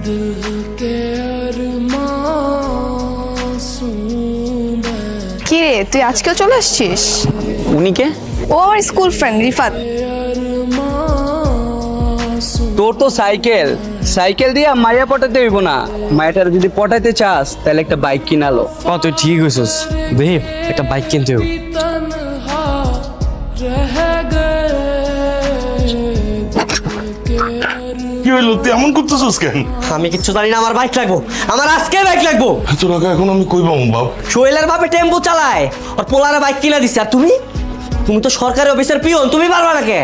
কি রে, তুই আজকেও চলে আসছিস? উনি কে? ও আমার স্কুল ফ্রেন্ড রিফাত। তোর তো সাইকেল দিয়ে মাইয়া পটাতে হইব না, মায়াটার যদি পটাইতে চাস তাহলে একটা বাইক কিনালো। তুই ঠিক হয়েছিস, দেখি একটা বাইক কিনতে হবে। কি হইলো, তুই এমন করতেছিস কেন? আমি কিচ্ছু জানি না, আমার বাইক লাগবো, আমার আজকে বাইক লাগবো। এত টাকা এখন আমি কই পাবো বাপ? সোহেলের বাপে টেম্পো চালায় আর পোলারে বাইক কিনা দিচ্ছে, আর তুমি তো সরকারি অফিসের পিয়ন, তুমি পারবা না কে?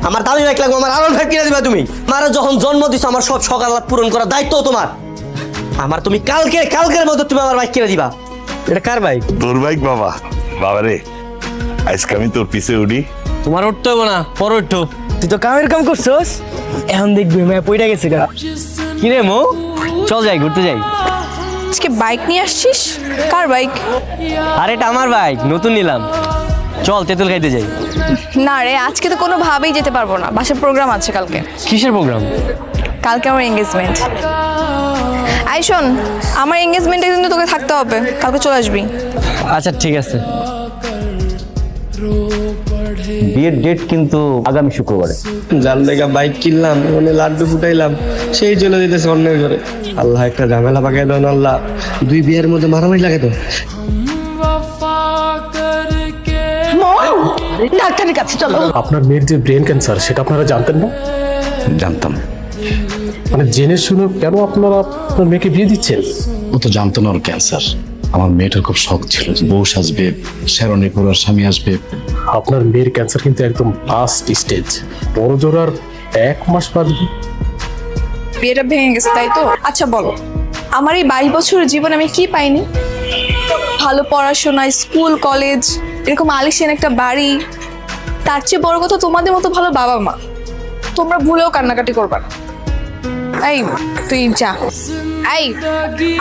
আমার দামি বাইক লাগবে, আমার আরো বাইক কিনা দিবা তুমি। আমার যখন জন্ম দিছো আমার সব সকাল পূরণ করার দায়িত্ব তোমার। আমার তুমি কালকের মধ্যে তুমি আমার বাইক কিনে দিবা। এটা কার বাইক? তোর বাইক বাবা। বাবা রে, আজকে আমি তোর পিছে উঠি। তোমার উঠতে হবে না, পরে উঠো। তুই তো কামের কাম করছস, এখন দেখবি মেয়ে পইরা গেছে গা। কি রে মো, চল যাই ঘুরতে যাই। আজকে বাইক নিয়ে আসছিস? কার বাইক? আর এটা আমার বাইক, নতুন নিলাম। চল তেঁতুল খাইতে যাই। না রে, আজকে তো কোনোভাবেই যেতে পারবো না, বাসায় প্রোগ্রাম আছে কালকে। কিসের প্রোগ্রাম? কালকে আমার এঙ্গেজমেন্ট। আই শোন, আমার এঙ্গেজমেন্টে কিন্তু তোকে থাকতে হবে, কালকে চলে আসবি। আচ্ছা ঠিক আছে। বিয়ের ডেট কিন্তু আগামী শুক্রবারে। যার লেগা বাইক কিনলাম, মানে লাড্ডু ফুটাইলাম, সেই চলে যেতেছে অন্যের ঘরে। আল্লাহ একটা ঝামেলা পাকাই দেন আল্লাহ, দুই বিয়ের মধ্যে মারামারি লাগে তো। ডাক্তারের কাছে চলো। আপনার মেয়ের যে ব্রেন ক্যান্সার সেটা আপনারা জানতেন না? জানতাম। মানে জেনে শুনে কেন আপনারা আপনার মেয়েকে বিয়ে দিচ্ছেন? ও তো জানতো না ওর ক্যান্সার। আমার মেয়েটার খুব শখ ছিল যে বউ সাজবে, শেরনি পরার স্বামী আসবে। আপনার মেয়ের ক্যান্সার কিন্তু একদম লাস্ট স্টেজ, বড় জোর আর 1 মাস বাঁচবে। বিয়েটা ভেঙে গেছে তাই তো? আচ্ছা বলো, আমার এই 22 বছরের জীবনে আমি কি পাইনি? ভালো পড়াশোনা, স্কুল কলেজ, এরকম আলিশান একটা বাড়ি, তার চেয়ে বড় কথা তোমাদের মতো ভালো বাবা মা। তোমরা ভুলেও কান্নাকাটি করবা না। এই তুই যা, এই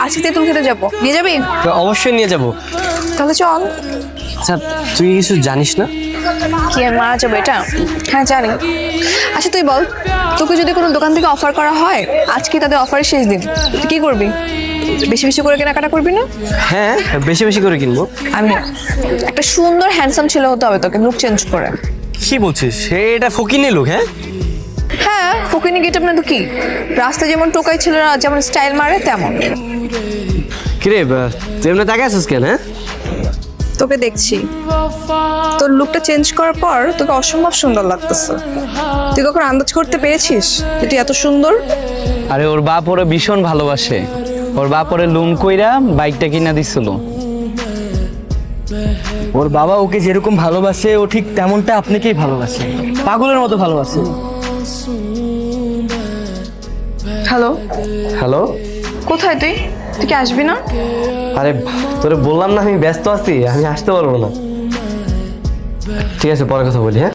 আজকে তেঁতুল খেতে যাবো, নিয়ে যাবি? অবশ্যই নিয়ে যাব। তাহলে চল। আচ্ছা তুই কিছু জানিস না? কি আর মারা যাবে এটা? হ্যাঁ জানি। আচ্ছা তুই বল, তোকে যদি কোনো দোকান থেকে অফার করা হয়, আজকে তাদের অফারের শেষ দিন, তুই কি করবি? বেশি বেশি করে কেনাকাটা করবি না? হ্যাঁ বেশি বেশি করে কিনবো। আমি একটা সুন্দর হ্যান্ডসাম ছেলে হতে হবে তোকে, লুক চেঞ্জ করে। কি বলছিস, এটা ফকিনি লোক? হ্যাঁ হ্যাঁ, ফকিনি গেটআপ না তো কি? রাস্তায় যেমন টোকাই ছেলেরা যেমন স্টাইল মারে তেমন। কিরে তুই এমনি তাকে আছিস কেন? হ্যাঁ তোকে দেখছি, তোর লুকটা চেঞ্জ করার পর তোকে অসম্ভব সুন্দর লাগতেছে। তুই কখন আন্দাজ করতে পেরেছিস যে তুই এত সুন্দর? আরে ওর বাপ ওরে ভীষণ ভালোবাসে, ওর বাপ ওরে লোন কইরা বাইকটা কিনা দিছিল। ওর বাবা ওকে যেরকম ভালোবাসে ও ঠিক তেমনটা আপনাকেই ভালোবাসে, পাগলের মতো ভালোবাসে। হ্যালো হ্যালো, কোথায় তুই? তুই কি আসবি না? আরে তোরে বললাম না আমি ব্যস্ত আছি, আমি আসতে পারবো না। ঠিক আছে পরে কথা বলি। হ্যাঁ